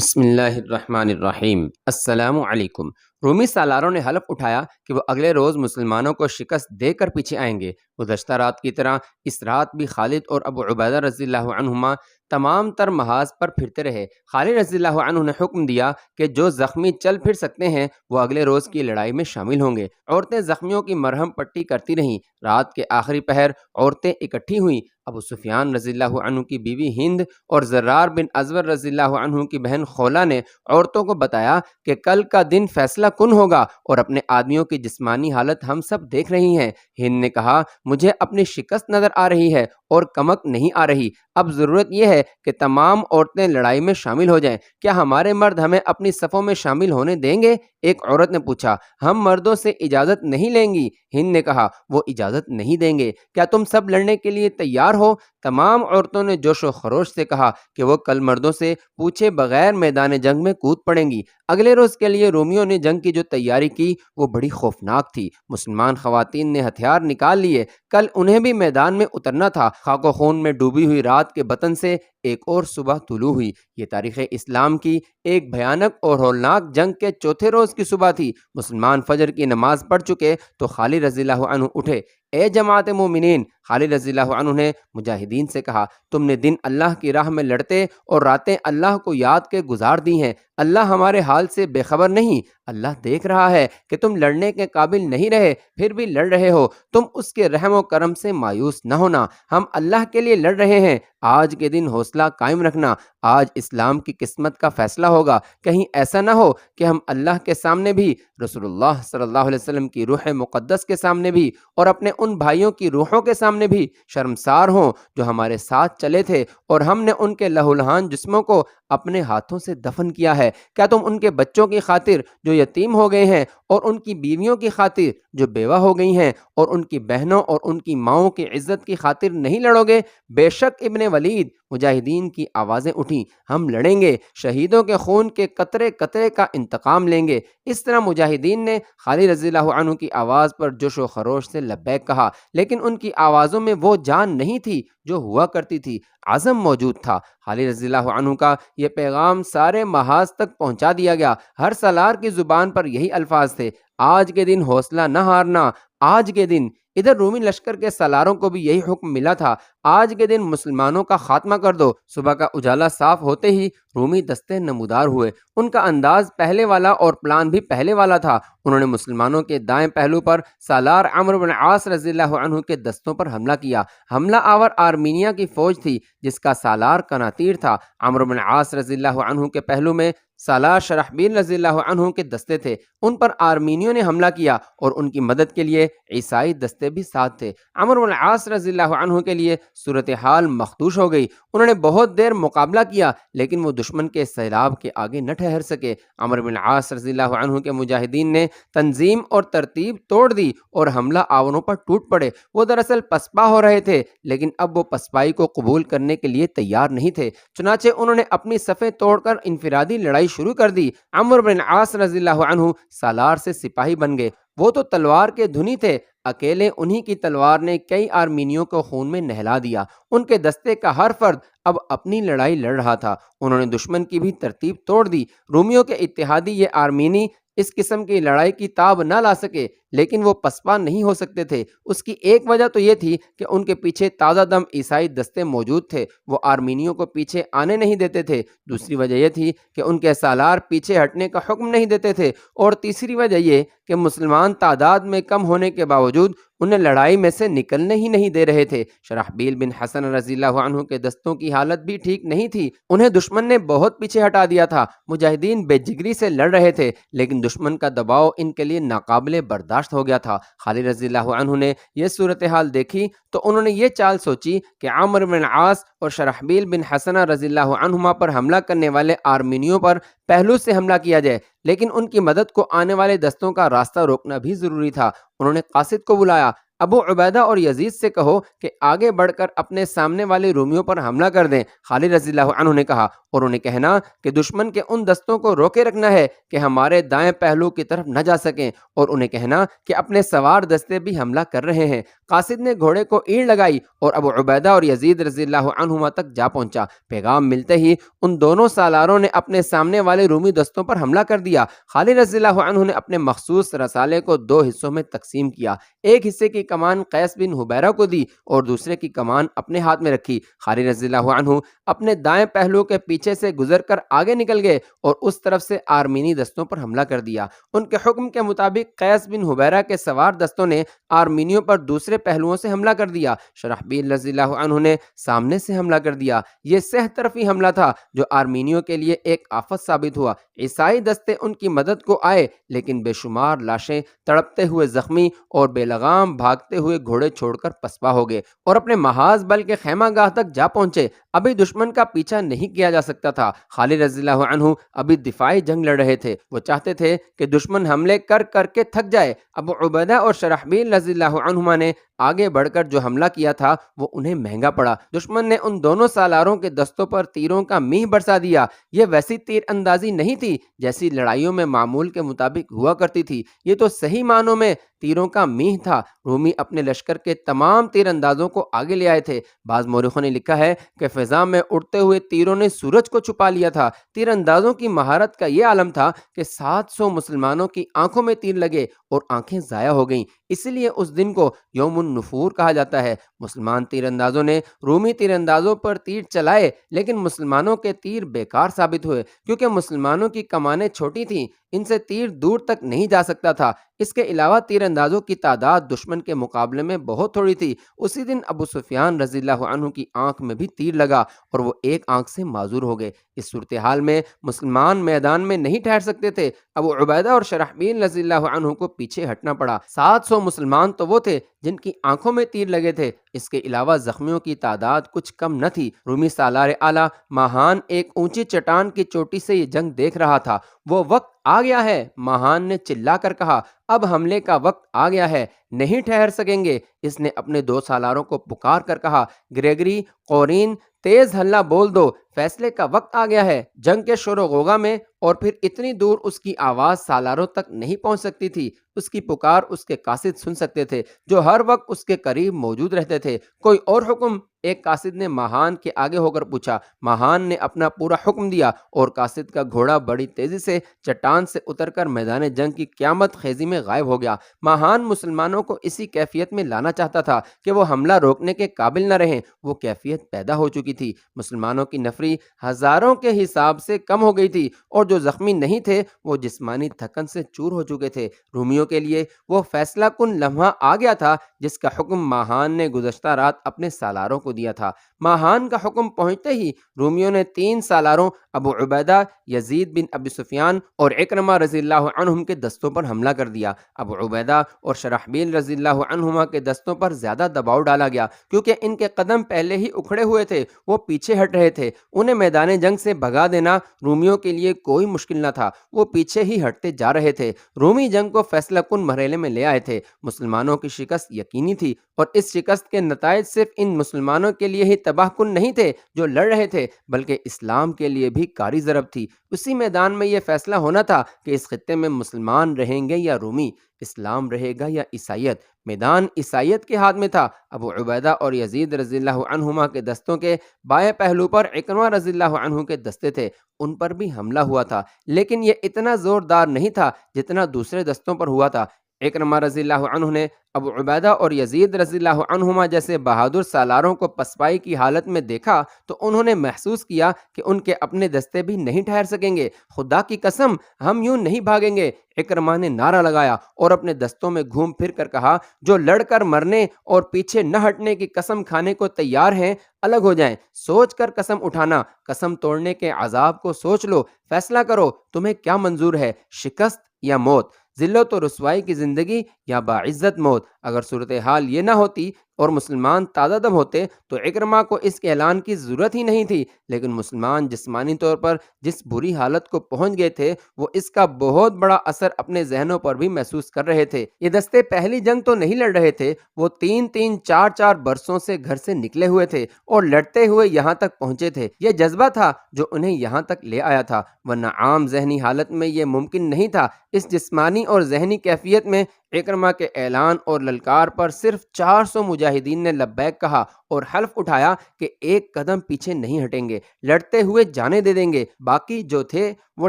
بسم اللہ الرحمن الرحیم۔ السلام علیکم۔ رومی سالاروں نے حلف اٹھایا کہ وہ اگلے روز مسلمانوں کو شکست دے کر پیچھے آئیں گے۔ گزشتہ رات کی طرح اس رات بھی خالد اور ابو عبیدہ رضی اللہ عنہما تمام تر محاذ پر پھرتے رہے۔ خالد رضی اللہ عنہ نے حکم دیا کہ جو زخمی چل پھر سکتے ہیں وہ اگلے روز کی لڑائی میں شامل ہوں گے۔ عورتیں زخمیوں کی مرہم پٹی کرتی رہیں۔ رات کے آخری پہر عورتیں اکٹھی ہوئیں۔ ابو سفیان رضی اللہ عنہ کی بیوی ہند اور زرار بن ازور رضی اللہ عنہ کی بہن خولہ نے عورتوں کو بتایا کہ کل کا دن فیصلہ کن ہوگا اور اپنے آدمیوں کی جسمانی حالت ہم سب دیکھ رہی ہیں۔ ہند نے کہا، مجھے اپنی شکست نظر آ رہی ہے اور کمک نہیں آ رہی۔ اب ضرورت یہ ہے کہ تمام عورتیں لڑائی میں شامل ہو جائیں۔ کیا ہمارے مرد ہمیں اپنی صفوں میں شامل ہونے دیں گے؟ ایک عورت نے پوچھا۔ ہم مردوں سے اجازت نہیں لیں گی۔ ہند نے کہا، وہ اجازت نہیں دیں گے۔ کیا تم سب لڑنے کے لیے تیار ہو؟ تمام عورتوں نے جوش و خروش سے کہا کہ وہ کل مردوں سے پوچھے بغیر میدان جنگ میں کود پڑیں گی۔ اگلے روز کے لیے رومیوں نے جنگ کی جو تیاری کی وہ بڑی خوفناک تھی۔ مسلمان خواتین نے ہتھیار نکال لیے۔ کل انہیں بھی میدان میں اترنا تھا۔ خاک و خون میں ڈوبی ہوئی رات کے بطن سے ایک اور صبح طلوع ہوئی۔ یہ تاریخ اسلام کی ایک بھیانک اور ہولناک جنگ کے چوتھے روز کی صبح تھی۔ مسلمان فجر کی نماز پڑھ چکے تو خالد رضی اللہ عنہ اٹھے۔ اے جماعت مومنین، خالد رضی اللہ عنہ نے مجاہدین سے کہا، تم نے دن اللہ کی راہ میں لڑتے اور راتیں اللہ کو یاد کے گزار دی ہیں۔ اللہ ہمارے حال سے بے خبر نہیں۔ اللہ دیکھ رہا ہے کہ تم لڑنے کے قابل نہیں رہے، پھر بھی لڑ رہے ہو۔ تم اس کے رحم و کرم سے مایوس نہ ہونا۔ ہم اللہ کے لیے لڑ رہے ہیں۔ آج کے دن حوصلہ قائم رکھنا۔ آج اسلام کی قسمت کا فیصلہ ہوگا۔ کہیں ایسا نہ ہو کہ ہم اللہ کے سامنے بھی، رسول اللہ صلی اللہ علیہ وسلم کی روح مقدس کے سامنے بھی اور اپنے ان بھائیوں کی روحوں کے سامنے بھی شرمسار ہوں جو ہمارے ساتھ چلے تھے اور ہم نے ان کے لہولہان جسموں کو اپنے ہاتھوں سے دفن کیا ہے۔ کیا تم ان کے بچوں کی خاطر جو یتیم ہو گئے ہیں اور ان کی بیویوں کی خاطر جو بیوہ ہو گئی ہیں اور ان کی بہنوں اور ان کی ماؤں کی عزت کی خاطر نہیں لڑو گے؟ بے شک ابن ولید، مجاہدین کی آوازیں اٹھیں، ہم لڑیں گے، شہیدوں کے خون کے قطرے قطرے کا انتقام لیں گے۔ اس طرح مجاہدین نے خالد رضی اللہ عنہ کی آواز پر جوش و خروش سے لبیک کہا، لیکن ان کی آوازوں میں وہ جان نہیں تھی جو ہوا کرتی تھی۔ عزم موجود تھا۔ خالد رضی اللہ عنہ کا یہ پیغام سارے محاذ تک پہنچا دیا گیا۔ ہر سالار کی زبان پر یہی الفاظ تھے، آج کے دن حوصلہ نہ ہارنا، آج کے دن۔ ادھر رومی لشکر کے سالاروں کو بھی یہی حکم ملا تھا، آج کے دن مسلمانوں کا خاتمہ کر دو۔ صبح کا اجالا صاف ہوتے ہی رومی دستے نمودار ہوئے۔ ان کا انداز پہلے والا اور پلان بھی پہلے والا تھا۔ انہوں نے مسلمانوں کے دائیں پہلو پر سالار عمرو بن عاص رضی اللہ عنہ کے دستوں پر حملہ کیا۔ حملہ آور آرمینیا کی فوج تھی جس کا سالار کناتیر تھا۔ عمرو بن عاص رضی اللہ عنہ کے پہلو میں سالار شرحبیل رضی اللہ عنہ کے دستے تھے۔ ان پر آرمینیوں نے حملہ کیا اور ان کی مدد کے لیے عیسائی دستے بھی ساتھ تھے۔ عمرو بن عاص رضی اللہ عنہ کے لیے صورتحال مخدوش ہو گئی۔ انہوں نے بہت دیر مقابلہ کیا لیکن وہ دشمن کے سیلاب کے آگے نہ ٹھہر سکے۔ عمرو بن عاص رضی اللہ عنہ کے مجاہدین نے تنظیم اور ترتیب توڑ دی اور حملہ آوروں پر ٹوٹ پڑے۔ وہ دراصل پسپا ہو رہے تھے لیکن اب وہ پسپائی کو قبول کرنے کے لیے تیار نہیں تھے، چنانچہ انہوں نے اپنی صفیں توڑ کر انفرادی لڑائی شروع کر دی۔ عمرو بن عاص رضی اللہ عنہ سالار سے سپاہی بن گئے۔ وہ تو تلوار کے دھنی تھے، اکیلے انہی کی تلوار نے کئی آرمینیوں کو خون میں نہلا دیا۔ ان کے دستے کا ہر فرد اب اپنی لڑائی لڑ رہا تھا۔ انہوں نے دشمن کی بھی ترتیب توڑ دی۔ رومیوں کے اتحادی یہ آرمینی اس قسم کی لڑائی کی تاب نہ لا سکے لیکن وہ پسپا نہیں ہو سکتے تھے۔ اس کی ایک وجہ تو یہ تھی کہ ان کے پیچھے تازہ دم عیسائی دستے موجود تھے، وہ آرمینیوں کو پیچھے آنے نہیں دیتے تھے۔ دوسری وجہ یہ تھی کہ ان کے سالار پیچھے ہٹنے کا حکم نہیں دیتے تھے، اور تیسری وجہ یہ کہ مسلمان تعداد میں کم ہونے کے باوجود انہیں لڑائی میں سے نکلنے ہی نہیں دے رہے تھے۔ شرحبیل بن حسن رضی اللہ عنہ کے دستوں کی حالت بھی ٹھیک نہیں تھی، انہیں دشمن نے بہت پیچھے ہٹا دیا تھا۔ مجاہدین بے جگری سے لڑ رہے تھے لیکن دشمن کا دباؤ ان کے لیے ناقابل برداشت ہو گیا تھا۔ خالد رضی اللہ عنہ نے یہ صورتحال دیکھی تو انہوں نے یہ چال سوچی کہ عمرو بن عاص اور شرحبیل بن حسنہ رضی اللہ عنہما پر حملہ کرنے والے آرمینیوں پر پہلو سے حملہ کیا جائے، لیکن ان کی مدد کو آنے والے دستوں کا راستہ روکنا بھی ضروری تھا۔ انہوں نے قاصد کو بلایا۔ ابو عبیدہ اور یزید سے کہو کہ آگے بڑھ کر اپنے سامنے والے رومیوں پر حملہ کر دیں۔ خالد رضی اللہ عنہ نے کہا، اور انہیں کہنا کہ دشمن کے ان دستوں کو روکے رکھنا ہے کہ ہمارے دائیں پہلو کی طرف نہ جا سکیں، اور انہیں کہنا کہ اپنے سوار دستے بھی حملہ کر رہے ہیں۔ قاصد نے گھوڑے کو اینٹ لگائی اور ابو عبیدہ اور یزید رضی اللہ عنہما تک جا پہنچا۔ پیغام ملتے ہی ان دونوں سالاروں نے اپنے سامنے والے رومی دستوں پر حملہ کر دیا۔ خالد رضی اللہ عنہ نے اپنے مخصوص رسالے کو دو حصوں میں تقسیم کیا، ایک حصے کی کمان قیس بن حبیرہ کو دی اور دوسرے کی کمان اپنے ہاتھ میں رکھی۔ خالد رضی اللہ عنہ اپنے دائیں پہلو کے پیچھے سے گزر کر آگے نکل گئے اور اس طرف سے آرمینی دستوں پر حملہ کر دیا۔ ان کے حکم کے مطابق قیس بن حبیرہ کے سوار دستوں نے آرمینیوں پر دوسرے پہلوؤں سے حملہ کر دیا۔ شرحبیل رضی اللہ عنہ نے سامنے سے حملہ کر دیا۔ یہ سہ طرفی حملہ تھا جو آرمینیوں کے لیے ایک آفت ثابت ہوا۔ عیسائی دستے ان کی مدد کو آئے، لیکن بے شمار لاشیں، تڑپتے ہوئے زخمی اور بے لگام بھاگتے ہوئے گھوڑے چھوڑ کر پسپا ہو گئے اور اپنے محاذ بل کے خیمہ گاہ تک جا پہنچے۔ ابھی دشمن کا پیچھا نہیں کیا جا سکتا تھا۔ خالد رضی اللہ عنہ ابھی دفاعی جنگ لڑ رہے تھے۔ وہ چاہتے تھے کہ دشمن حملے کر کر کے تھک جائے۔ ابو عبیدہ اور شرحبیل رضی اللہ عنہما نے آگے بڑھ کر جو حملہ کیا تھا وہ انہیں مہنگا پڑا۔ دشمن نے ان دونوں سالاروں کے دستوں پر تیروں کا میہ برسا دیا۔ یہ ویسی تیر اندازی نہیں تھی جیسی لڑائیوں میں معمول کے مطابق ہوا کرتی تھی، یہ تو صحیح معنوں میں تیروں کا میہ تھا۔ رومی اپنے لشکر کے تمام تیر اندازوں کو آگے لے آئے تھے۔ بعض مورخوں نے لکھا ہے کہ فضا میں اڑتے ہوئے تیروں نے سورج کو چھپا لیا تھا۔ تیر اندازوں کی مہارت کا یہ عالم تھا کہ 700 مسلمانوں کی آنکھوں میں تیر لگے اور آنکھیں ضائع ہو گئیں۔ اسی لیے اس دن کو یوم النفور کہا جاتا ہے۔ مسلمان تیر اندازوں نے رومی تیر اندازوں پر تیر چلائے، لیکن مسلمانوں کے تیر بیکار ثابت ہوئے، کیونکہ مسلمانوں کی کمانیں چھوٹی تھیں، ان سے تیر دور تک نہیں جا سکتا تھا۔ اس کے علاوہ تیر اندازوں کی تعداد دشمن کے مقابلے میں بہت تھوڑی تھی۔ اسی دن ابو سفیان رضی اللہ عنہ کی آنکھ میں بھی تیر لگا اور وہ ایک آنکھ سے معذور ہو گئے۔ اس صورتحال میں مسلمان میدان میں نہیں ٹھہر سکتے تھے۔ ابو عبیدہ اور شرحبیل رضی اللہ عنہ کو پیچھے ہٹنا پڑا۔ 700 مسلمان تو وہ تھے جن کی آنکھوں میں تیر لگے تھے، اس کے علاوہ زخمیوں کی تعداد کچھ کم نہ تھی۔ رومی سالار اعلیٰ ماہان ایک اونچی چٹان کی چوٹی سے یہ جنگ دیکھ رہا تھا۔ وہ وقت آ گیا ہے، ماہان نے چلا کر کہا، اب حملے کا وقت آ گیا ہے، نہیں ٹھہر سکیں گے۔ اس نے اپنے دو سالاروں کو پکار کر کہا، گریگری، قورین، تیز ہلہ بول دو، فیصلے کا وقت آ گیا ہے۔ جنگ کے شور و غوغا میں اور پھر اتنی دور اس کی آواز سالاروں تک نہیں پہنچ سکتی تھی۔ اس کی پکار اس کے قاصد سن سکتے تھے جو ہر وقت اس کے قریب موجود رہتے تھے۔ کوئی اور حکم؟ ایک قاصد نے ماہان کے آگے ہو کر پوچھا۔ ماہان نے اپنا پورا حکم دیا اور قاصد کا گھوڑا بڑی تیزی سے چٹان سے اتر کر میدان جنگ کی قیامت خیزی میں غائب ہو گیا۔ ماہان مسلمانوں کو اسی کیفیت میں لانا چاہتا تھا کہ وہ حملہ روکنے کے قابل نہ رہیں۔ وہ کیفیت پیدا ہو چکی تھی۔ مسلمانوں کی نفری ہزاروں کے حساب سے کم ہو گئی تھی اور جو زخمی نہیں تھے وہ جسمانی تھکن سے چور ہو چکے تھے۔ رومیوں کے لیے وہ فیصلہ کن لمحہ آ گیا تھا جس کا حکم ماہان نے گزشتہ رات اپنے سالاروں کو دیا تھا۔ ماہان کا حکم پہنچتے ہی رومیوں نے 3 سالاروں ابو عبیدہ، یزید بن ابی سفیان اور عکرمہ رضی اللہ عنہم کے دستوں پر حملہ کر دیا۔ ابو عبیدہ اور شرحبیل رضی اللہ عنہما کے دستوں پر زیادہ دباؤ ڈالا گیا کیونکہ ان کے قدم پہلے ہی اکھڑے ہوئے تھے، وہ پیچھے ہٹ رہے تھے۔ انہیں میدان جنگ سے بھگا دینا رومیوں کے لیے کوئی مشکل نہ تھا، وہ پیچھے ہی ہٹتے جا رہے تھے۔ رومی جنگ کو فیصلہ کن مرحلے میں لے آئے تھے۔ مسلمانوں کی شکست یقینی تھی اور اس شکست کے نتائج صرف ان مسلمانوں کے لیے ہی تباہ کن نہیں تھے جو لڑ رہے تھے، بلکہ اسلام کے لیے بھی کاری ضرب تھی۔ اسی میدان میں یہ فیصلہ ہونا تھا کہ اس خطے میں مسلمان رہیں گے یا رومی، اسلام رہے گا یا عیسائیت۔ میدان عیسائیت کے ہاتھ میں تھا۔ ابو عبیدہ اور یزید رضی اللہ عنہما کے دستوں کے بائیں پہلو پر عکرمہ رضی اللہ عنہ کے دستے تھے، ان پر بھی حملہ ہوا تھا، لیکن یہ اتنا زوردار نہیں تھا جتنا دوسرے دستوں پر ہوا تھا۔ عکرمہ رضی اللہ عنہ نے ابو عبیدہ اور یزید رضی اللہ عنہما جیسے بہادر سالاروں کو پسپائی کی حالت میں دیکھا تو انہوں نے محسوس کیا کہ ان کے اپنے دستے بھی نہیں ٹھہر سکیں گے۔ خدا کی قسم، ہم یوں نہیں بھاگیں گے۔ عکرمہ نے نعرہ لگایا اور اپنے دستوں میں گھوم پھر کر کہا، جو لڑ کر مرنے اور پیچھے نہ ہٹنے کی قسم کھانے کو تیار ہیں، الگ ہو جائیں۔ سوچ کر قسم اٹھانا، قسم توڑنے کے عذاب کو سوچ لو، فیصلہ کرو، تمہیں کیا منظور ہے، شکست یا موت، ذلت و رسوائی کی زندگی یا باعزت موت۔ اگر صورتحال یہ نہ ہوتی اور مسلمان تازہ دم ہوتے تو اکرمہ کو اس اعلان کی ضرورت ہی نہیں تھی، لیکن مسلمان جسمانی طور پر جس بری حالت کو پہنچ گئے تھے وہ اس کا بہت بڑا اثر اپنے ذہنوں پر بھی محسوس کر رہے تھے۔ یہ دستے پہلی جنگ تو نہیں لڑ رہے تھے، وہ 3-4 برسوں سے گھر سے نکلے ہوئے تھے اور لڑتے ہوئے یہاں تک پہنچے تھے۔ یہ جذبہ تھا جو انہیں یہاں تک لے آیا تھا، ورنہ عام ذہنی حالت میں یہ ممکن نہیں تھا۔ اس جسمانی اور ذہنی کیفیت میں اکرمہ کے اعلان اور للکار پر صرف 400 مجاہدین نے لبیک کہا اور حلف اٹھایا کہ ایک قدم پیچھے نہیں ہٹیں گے، لڑتے ہوئے جانیں دے دیں گے۔ باقی جو تھے وہ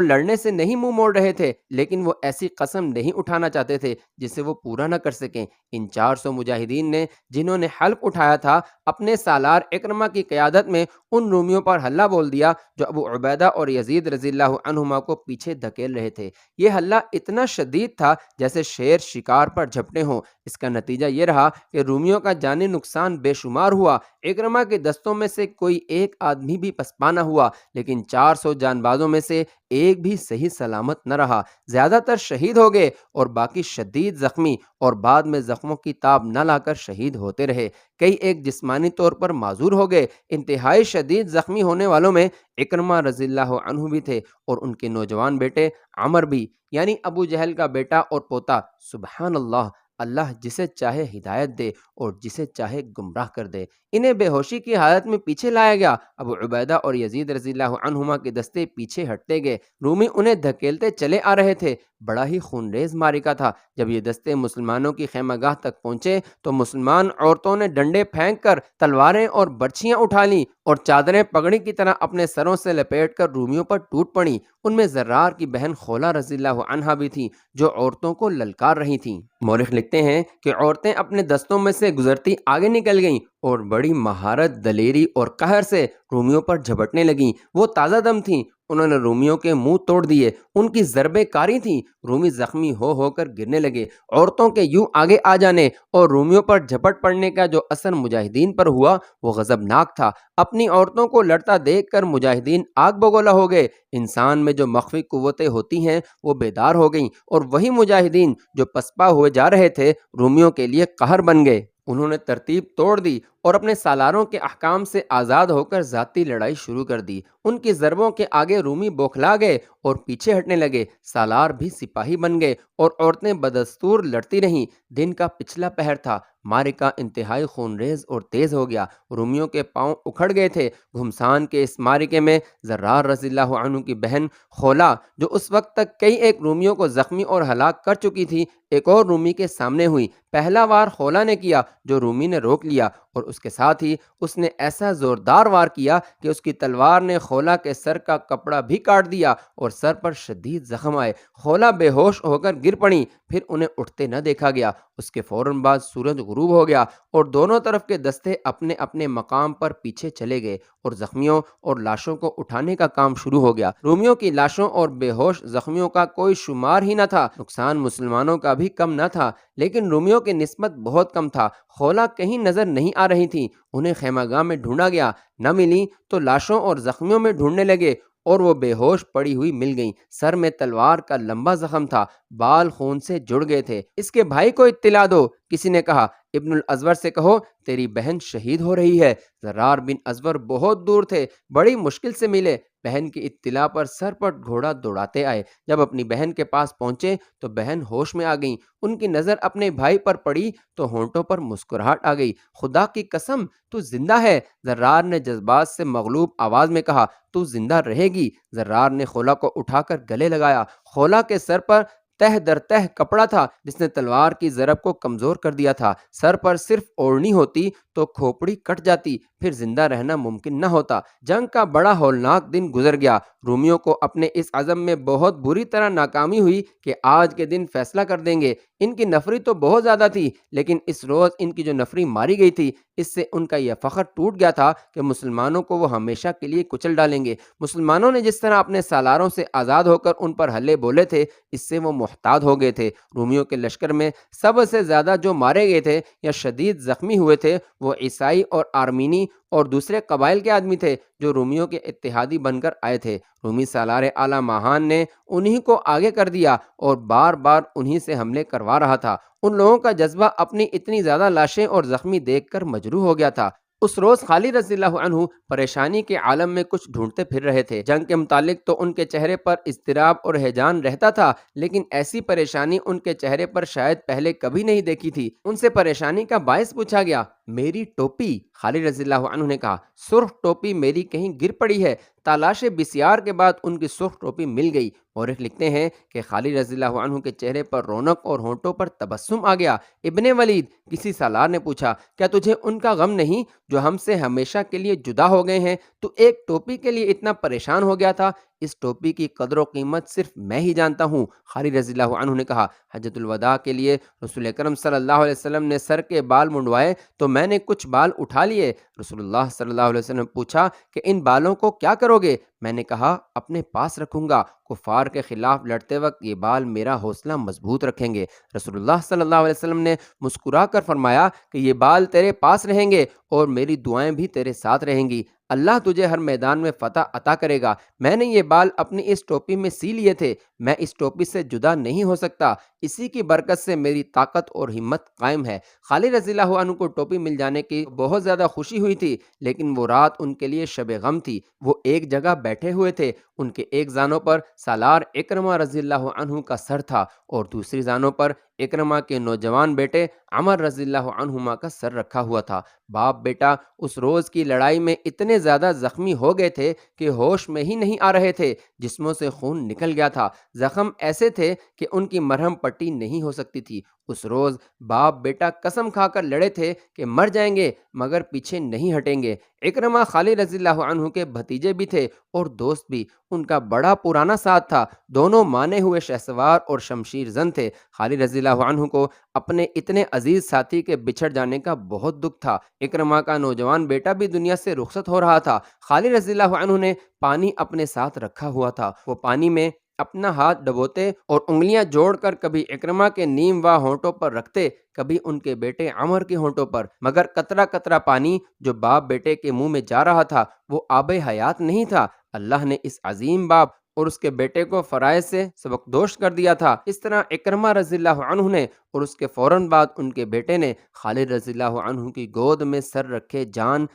لڑنے سے نہیں منہ موڑ رہے تھے، لیکن وہ ایسی قسم نہیں اٹھانا چاہتے تھے جسے وہ پورا نہ کر سکیں۔ ان 400 مجاہدین نے جنہوں نے حلف اٹھایا تھا، اپنے سالار اکرمہ کی قیادت میں ان رومیوں پر حملہ بول دیا جو ابو عبیدہ اور یزید رضی اللہ عنہما کو پیچھے دھکیل رہے تھے۔ یہ حملہ اتنا شدید تھا جیسے شیر شکار پر جھپٹے ہوں۔ اس کا نتیجہ یہ رہا کہ رومیوں کا جانی نقصان بے شمار ہوا۔ اکرمہ کے دستوں میں سے کوئی ایک آدمی بھی پسپا نہ ہوا، لیکن 400 جان بازوں میں سے ایک بھی صحیح سلامت نہ رہا۔ زیادہ تر شہید ہو گئے اور باقی شدید زخمی اور بعد میں زخموں کی تاب نہ لا کر شہید ہوتے رہے۔ کئی ایک جسمانی طور پر معذور ہو گئے۔ انتہائی شدید زخمی ہونے والوں میں اکرمہ رضی اللہ عنہ بھی تھے اور ان کے نوجوان بیٹے عمر بھی، یعنی ابو جہل کا بیٹا اور پوتا۔ سبحان اللہ، اللہ جسے چاہے ہدایت دے اور جسے چاہے گمراہ کر دے۔ انہیں بے ہوشی کی حالت میں پیچھے لایا گیا۔ ابو عبیدہ اور یزید رضی اللہ عنہما کے دستے پیچھے ہٹتے گئے۔ رومی انہیں دھکیلتے چلے آ رہے تھے۔ بڑا ہی خونریز معرکہ تھا۔ جب یہ دستے مسلمانوں کی خیمہ گاہ تک پہنچے تو مسلمان عورتوں نے ڈنڈے پھینک کر تلواریں اور برچھیاں اٹھا لیں اور چادریں پگڑی کی طرح اپنے سروں سے لپیٹ کر رومیوں پر ٹوٹ پڑیں۔ ان میں زرار کی بہن خولہ رضی اللہ عنہا بھی تھیں جو عورتوں کو للکار رہی تھیں۔ مورخ لکھتے ہیں کہ عورتیں اپنے دستوں میں سے گزرتی آگے نکل گئیں اور بڑی مہارت، دلیری اور قہر سے رومیوں پر جھپٹنے لگیں۔ وہ تازہ دم تھیں، انہوں نے رومیوں کے منہ توڑ دیے۔ ان کی ضربیں کاری تھیں، رومی زخمی ہو کر گرنے لگے۔ عورتوں کے یوں آگے آ جانے اور رومیوں پر جھپٹ پڑنے کا جو اثر مجاہدین پر ہوا وہ غضبناک تھا۔ اپنی عورتوں کو لڑتا دیکھ کر مجاہدین آگ بگولا ہو گئے۔ انسان میں جو مخفی قوتیں ہوتی ہیں وہ بیدار ہو گئیں اور وہی مجاہدین جو پسپا ہوئے جا رہے تھے رومیوں کے لیے قہر بن گئے۔ انہوں نے ترتیب توڑ دی اور اپنے سالاروں کے احکام سے آزاد ہو کر ذاتی لڑائی شروع کر دی۔ ان کی ضربوں کے آگے رومی بوکھلا گئے اور پیچھے ہٹنے لگے۔ سالار بھی سپاہی بن گئے اور عورتیں بدستور لڑتی رہیں۔ دن کا پچھلا پہر تھا۔ معرکہ انتہائی خونریز اور تیز ہو گیا۔ رومیوں کے پاؤں اکھڑ گئے تھے۔ گھمسان کے اس معرکے میں زرار رضی اللہ عنہ کی بہن خولہ، جو اس وقت تک کئی ایک رومیوں کو زخمی اور ہلاک کر چکی تھی، ایک اور رومی کے سامنے ہوئی۔ پہلا وار خولہ نے کیا جو رومی نے روک لیا، اور اس کے ساتھ ہی اس نے ایسا زوردار وار کیا کہ اس کی تلوار نے خولہ کے سر کا کپڑا بھی کاٹ دیا اور سر پر شدید زخم آئے۔ خولہ بے ہوش ہو کر گر پڑیں، پھر انہیں اٹھتے نہ دیکھا گیا۔ اس کے فوراً بعد سورج غروب ہو گیا اور دونوں طرف کے دستے اپنے اپنے مقام پر پیچھے چلے گئے اور زخمیوں اور لاشوں کو اٹھانے کا کام شروع ہو گیا۔ رومیوں کی لاشوں اور بے ہوش زخمیوں کا کوئی شمار ہی نہ تھا۔ نقصان مسلمانوں کا بھی کم نہ تھا، لیکن رومیوں کی نسبت بہت کم تھا۔ خولہ کہیں نظر نہیں آ رہی تھی۔ انہیں خیمہ گاہ میں ڈھونڈا گیا، نہ ملی تو لاشوں اور زخمیوں میں ڈھونڈنے لگے اور وہ بے ہوش پڑی ہوئی مل گئیں۔ سر میں تلوار کا لمبا زخم تھا، بال خون سے جڑ گئے تھے۔ اس کے بھائی کو اطلاع دو، کسی نے کہا۔ ابن الازور سے کہو تیری بہن شہید ہو رہی ہے۔ زرار بن ازور بہت دور تھے، بڑی مشکل سے ملے۔ بہن کی اطلاع پر سر پر گھوڑا دوڑاتے آئے۔ جب اپنی بہن کے پاس پہنچے تو بہن ہوش میں آ گئیں۔ ان کی نظر اپنے بھائی پر پڑی تو ہونٹوں پر مسکراہٹ آ گئی۔ خدا کی قسم تو زندہ ہے، زرار نے جذبات سے مغلوب آواز میں کہا۔ تو زندہ رہے گی۔ زرار نے خولہ کو اٹھا کر گلے لگایا۔ خولہ کے سر پر تہ در تہ کپڑا تھا جس نے تلوار کی ضرب کو کمزور کر دیا تھا۔ سر پر صرف اوڑھنی ہوتی تو کھوپڑی کٹ جاتی، پھر زندہ رہنا ممکن نہ ہوتا۔ جنگ کا بڑا ہولناک دن گزر گیا۔ رومیوں کو اپنے اس عزم میں بہت بری طرح ناکامی ہوئی کہ آج کے دن فیصلہ کر دیں گے۔ ان کی نفری تو بہت زیادہ تھی، لیکن اس روز ان کی جو نفری ماری گئی تھی اس سے ان کا یہ فخر ٹوٹ گیا تھا کہ مسلمانوں کو وہ ہمیشہ کے لیے کچل ڈالیں گے۔ مسلمانوں نے جس طرح اپنے سالاروں سے آزاد ہو کر ان پر حلے بولے تھے، اس سے وہ محتاط ہو گئے تھے۔ رومیوں کے لشکر میں سب سے زیادہ جو مارے گئے تھے یا شدید زخمی ہوئے تھے وہ عیسائی اور آرمینی اور دوسرے قبائل کے آدمی تھے جو رومیوں کے اتحادی بن کر آئے تھے۔ رومی سالار اعلیٰ ماہان نے انہی کو آگے کر دیا اور بار بار انہی سے حملے کروا رہا تھا۔ ان لوگوں کا جذبہ اپنی اتنی زیادہ لاشیں اور زخمی دیکھ کر مجروح ہو گیا تھا۔ اس روز خالد رضی اللہ عنہ پریشانی کے عالم میں کچھ ڈھونڈتے پھر رہے تھے۔ جنگ کے متعلق تو ان کے چہرے پر اضطراب اور ہیجان رہتا تھا، لیکن ایسی پریشانی ان کے چہرے پر شاید پہلے کبھی نہیں دیکھی تھی۔ ان سے پریشانی کا باعث پوچھا گیا۔ میری ٹوپی، خالد رضی اللہ عنہ نے کہا، سرخ ٹوپی میری کہیں گر پڑی ہے۔ تلاش بسیار کے بعد ان کی سرخ ٹوپی مل گئی۔ مورخ لکھتے ہیں کہ خالد رضی اللہ عنہ کے چہرے پر رونق اور ہونٹوں پر تبسم آ گیا۔ ابن ولید، کسی سالار نے پوچھا، کیا تجھے ان کا غم نہیں جو ہم سے ہمیشہ کے لیے جدا ہو گئے ہیں؟ تو ایک ٹوپی کے لیے اتنا پریشان ہو گیا تھا؟ اس ٹوپی کی قدر و قیمت صرف میں ہی جانتا ہوں۔ خالد رضی اللہ عنہ نے کہا، حجۃ الوداع کے لیے رسول اکرم صلی اللہ علیہ وسلم نے سر کے بال منڈوائے تو میں نے کچھ بال اٹھا لیے۔ رسول اللہ صلی اللہ علیہ وسلم نے پوچھا کہ ان بالوں کو کیا کرو گے؟ میں نے کہا، اپنے پاس رکھوں گا۔ کفار کے خلاف لڑتے وقت یہ بال میرا حوصلہ مضبوط رکھیں گے۔ رسول اللہ صلی اللہ علیہ وسلم نے مسکرا کر فرمایا کہ یہ بال تیرے پاس رہیں گے اور میری دعائیں بھی تیرے ساتھ رہیں گی۔ اللہ تجھے ہر میدان میں فتح عطا کرے گا۔ میں نے یہ بال اپنی اس ٹوپی میں سی لیے تھے، میں اس ٹوپی سے جدا نہیں ہو سکتا، اسی کی برکت سے میری طاقت اور ہمت قائم ہے۔ خالد رضی اللہ عنہ کو ٹوپی مل جانے کی بہت زیادہ خوشی ہوئی تھی، لیکن وہ رات ان کے لیے شب غم تھی۔ وہ ایک جگہ بیٹھے ہوئے تھے، ان کے ایک زانوں پر سالار اکرمہ رضی اللہ عنہ کا سر تھا اور دوسری زانوں پر اکرمہ کے نوجوان بیٹے عمر رضی اللہ عنہما کا سر رکھا ہوا تھا۔ باپ بیٹا اس روز کی لڑائی میں اتنے زیادہ زخمی ہو گئے تھے کہ ہوش میں ہی نہیں آ رہے تھے، جسموں سے خون نکل گیا تھا۔ زخم ایسے تھے کہ ان کی مرہم پٹی نہیں ہو سکتی تھی۔ اس روز باپ بیٹا قسم کھا کر لڑے تھے کہ مر جائیں گے مگر پیچھے نہیں ہٹیں گے۔ اکرمہ خالد رضی اللہ عنہ کے بھتیجے بھی تھے اور دوست بھی، ان کا بڑا پرانا ساتھ تھا، دونوں مانے ہوئے شہسوار اور شمشیر زن تھے۔ خالد رضی اللہ عنہ کو اپنے اتنے عزیز ساتھی کے بچھڑ جانے کا بہت دکھ تھا۔ اکرمہ کا نوجوان بیٹا بھی دنیا سے رخصت ہو رہا تھا۔ خالد رضی اللہ عنہ نے پانی اپنے ساتھ رکھا ہوا تھا، وہ پانی میں اپنا ہاتھ ڈبوتے اور انگلیاں جوڑ کر کبھی اکرمہ کے نیم وا ہونٹوں پر رکھتے، کبھی ان کے بیٹے عمر کے ہونٹوں پر، مگر قطرہ قطرہ پانی جو باپ بیٹے کے منہ میں جا رہا تھا وہ آب حیات نہیں تھا۔ اللہ نے اس عظیم باپ اور اس کے بیٹے کو فرائض سے سبکدوش کر دیا تھا۔ اس طرح اکرمہ رضی اللہ عنہ نے اور اس کے فوراً بعد ان کے بیٹے نے خالد رضی اللہ عنہ کی گود میں سر رکھے جان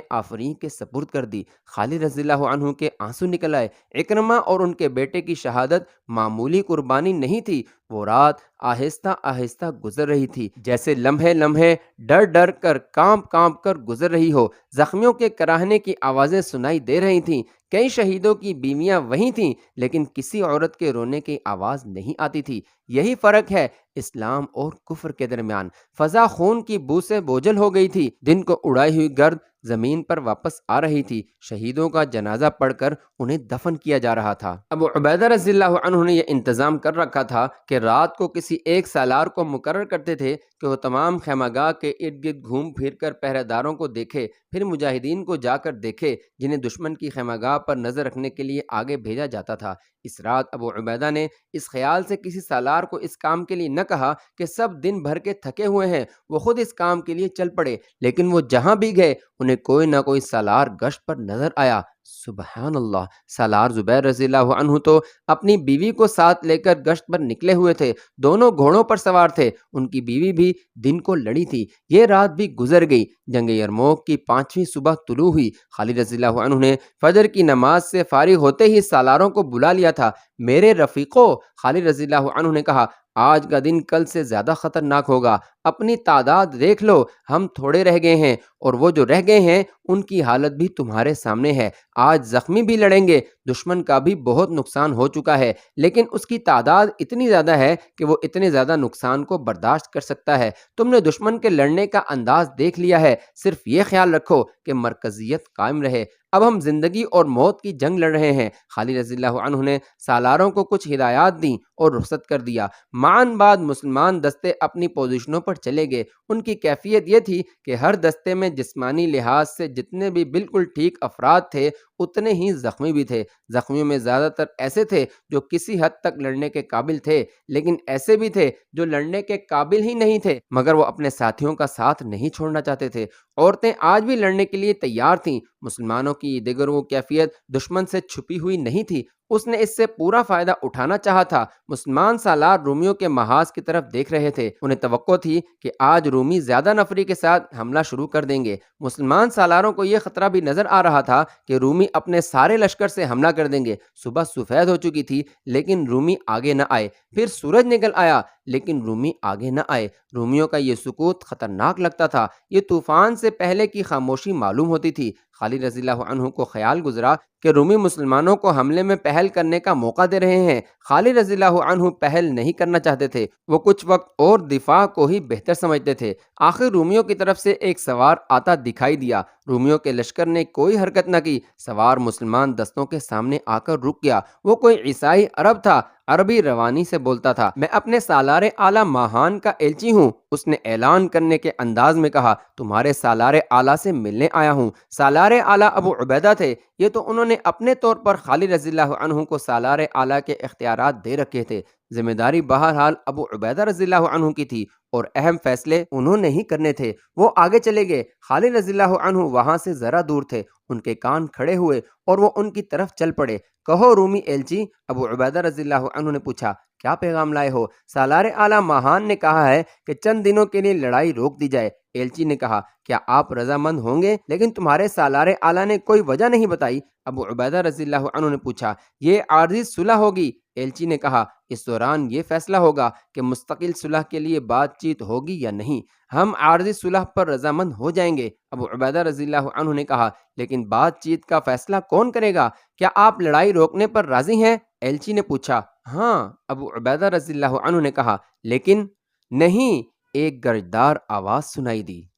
آفرین کے سپرد کر دی۔ خالد رضی اللہ عنہ کے آنسو نکل آئے۔ اکرمہ اور ان کے بیٹے کی شہادت معمولی قربانی نہیں تھی، وہ رات آہستہ آہستہ گزر رہی تھی، جیسے لمحے لمحے ڈر ڈر کر کانپ کانپ کر گزر رہی ہو۔ زخمیوں کے کراہنے کی آوازیں سنائی دے رہی تھیں۔ کئی شہیدوں کی بیویاں وہیں تھیں، لیکن کسی عورت کے رونے کی آواز نہیں آتی تھی۔ یہی فرق ہے اسلام اور کفر کے درمیان۔ فضا خون کی بو سے بوجھل ہو گئی تھی، دن کو اڑائی ہوئی گرد زمین پر واپس آ رہی تھی۔ شہیدوں کا جنازہ پڑھ کر انہیں دفن کیا جا رہا تھا۔ ابو عبیدہ رضی اللہ عنہ نے یہ انتظام کر رکھا تھا کہ رات کو کسی ایک سالار کو مقرر کرتے تھے کہ وہ تمام خیمہ گاہ کے ارد گرد گھوم پھر کر پہرے داروں کو دیکھے، پھر مجاہدین کو جا کر دیکھے جنہیں دشمن کی خیمہ گاہ پر نظر رکھنے کے لیے آگے بھیجا جاتا تھا۔ اس رات ابو عبیدہ نے اس خیال سے کسی سالار کو اس کام کے لیے نہ کہا کہ سب دن بھر کے تھکے ہوئے ہیں، وہ خود اس کام کے لیے چل پڑے، لیکن وہ جہاں بھی گئے انہیں کوئی نہ کوئی سالار گشت پر نظر آیا۔ سبحان اللہ! سالار زبیر رضی اللہ عنہ تو اپنی بیوی کو ساتھ لے کر گشت پر نکلے ہوئے تھے، دونوں گھوڑوں پر سوار تھے، ان کی بیوی بھی دن کو لڑی تھی۔ یہ رات بھی گزر گئی۔ جنگ یرموک کی 5ویں صبح طلوع ہوئی۔ خالد رضی اللہ عنہ نے فجر کی نماز سے فارغ ہوتے ہی سالاروں کو بلا لیا تھا۔ میرے رفیقو، خالد رضی اللہ عنہ نے کہا، آج کا دن کل سے زیادہ خطرناک ہوگا، اپنی تعداد دیکھ لو، ہم تھوڑے رہ گئے ہیں اور وہ جو رہ گئے ہیں ان کی حالت بھی تمہارے سامنے ہے۔ آج زخمی بھی لڑیں گے، دشمن کا بھی بہت نقصان ہو چکا ہے، لیکن اس کی تعداد اتنی زیادہ ہے کہ وہ اتنے زیادہ نقصان کو برداشت کر سکتا ہے۔ تم نے دشمن کے لڑنے کا انداز دیکھ لیا ہے، صرف یہ خیال رکھو کہ مرکزیت قائم رہے۔ اب ہم زندگی اور موت کی جنگ لڑ رہے ہیں۔ خالد رضی اللہ عنہ نے سالاروں کو کچھ ہدایات دیں اور رخصت کر دیا۔ معاً بعد مسلمان دستے اپنی پوزیشنوں پر چلے گئے۔ ان کی کیفیت یہ تھی کہ ہر دستے میں جسمانی لحاظ سے جتنے بھی بالکل ٹھیک افراد تھے اتنے ہی زخمی بھی تھے۔ زخمیوں میں زیادہ تر ایسے تھے جو کسی حد تک لڑنے کے قابل تھے، لیکن ایسے بھی تھے جو لڑنے کے قابل ہی نہیں تھے مگر وہ اپنے ساتھیوں کا ساتھ نہیں چھوڑنا چاہتے تھے۔ عورتیں آج بھی لڑنے کے لیے تیار تھیں۔ مسلمانوں کی دیگر وہ کیفیت دشمن سے چھپی ہوئی نہیں تھی، اس نے اس سے پورا فائدہ اٹھانا چاہا تھا۔ مسلمان سالار رومیوں کے محاذ کی طرف دیکھ رہے تھے، انہیں توقع تھی کہ آج رومی زیادہ نفری کے ساتھ حملہ شروع کر دیں گے۔ مسلمان سالاروں کو یہ خطرہ بھی نظر آ رہا تھا کہ رومی اپنے سارے لشکر سے حملہ کر دیں گے۔ صبح سفید ہو چکی تھی لیکن رومی آگے نہ آئے، پھر سورج نکل آیا لیکن رومی آگے نہ آئے۔ رومیوں کا یہ سکوت خطرناک لگتا تھا، یہ طوفان سے پہلے کی خاموشی معلوم ہوتی تھی۔ خالد رضی اللہ عنہ کو خیال گزرا کہ رومی مسلمانوں کو حملے میں پہل کرنے کا موقع دے رہے ہیں۔ خالد رضی اللہ عنہ پہل نہیں کرنا چاہتے تھے، وہ کچھ وقت اور دفاع کو ہی بہتر سمجھتے تھے۔ آخر رومیوں کی طرف سے ایک سوار آتا دکھائی دیا۔ رومیوں کے لشکر نے کوئی حرکت نہ کی۔ سوار مسلمان دستوں کے سامنے آ کر رک گیا۔ وہ کوئی عیسائی عرب تھا، عربی روانی سے بولتا تھا۔ میں اپنے سالار اعلیٰ ماہان کا ایلچی ہوں، اس نے اعلان کرنے کے انداز میں کہا۔ تمہارے سالار اعلیٰ سے ملنے آیا ہوں۔ سالار اعلیٰ ابو عبیدہ تھے، یہ تو انہوں نے اپنے طور پر خالد رضی اللہ عنہ کو سالار اعلیٰ کے اختیارات دے رکھے تھے۔ ذمہ داری بہرحال ابو عبیدہ رضی اللہ عنہ کی تھی اور اہم فیصلے انہوں نے ہی کرنے تھے۔ وہ آگے چلے گئے۔ خالد رضی اللہ عنہ وہاں سے ذرا دور تھے، ان کے کان کھڑے ہوئے اور وہ ان کی طرف چل پڑے۔ کہو رومی ایلچی، ابو عبیدہ رضی اللہ عنہ نے پوچھا، کیا پیغام لائے ہو؟ سالار اعلیٰ ماہان نے کہا ہے کہ چند دنوں کے لیے لڑائی روک دی جائے۔ ایلچی نے کہا، کیا آپ رضامند ہوں گے؟ لیکن تمہارے سالار اعلیٰ نے کوئی وجہ نہیں بتائی۔ ابو عبیدہ رضی اللہ عنہ نے پوچھا، یہ عارضی صلح ہوگی؟ ایلچی نے کہا، اس دوران یہ فیصلہ ہوگا کہ مستقل صلح کے لیے بات چیت ہوگی یا نہیں۔ ہم عارضی صلح پر رضامند ہو جائیں گے۔ ابو عبیدہ رضی اللہ عنہ نے کہا، لیکن بات چیت کا فیصلہ کون کرے گا؟ کیا آپ لڑائی روکنے پر راضی ہیں؟ ایلچی نے پوچھا۔ ہاں، ابو عبیدہ رضی اللہ عنہ نے کہا۔ لیکن نہیں، ایک گرجدار آواز سنائی دی۔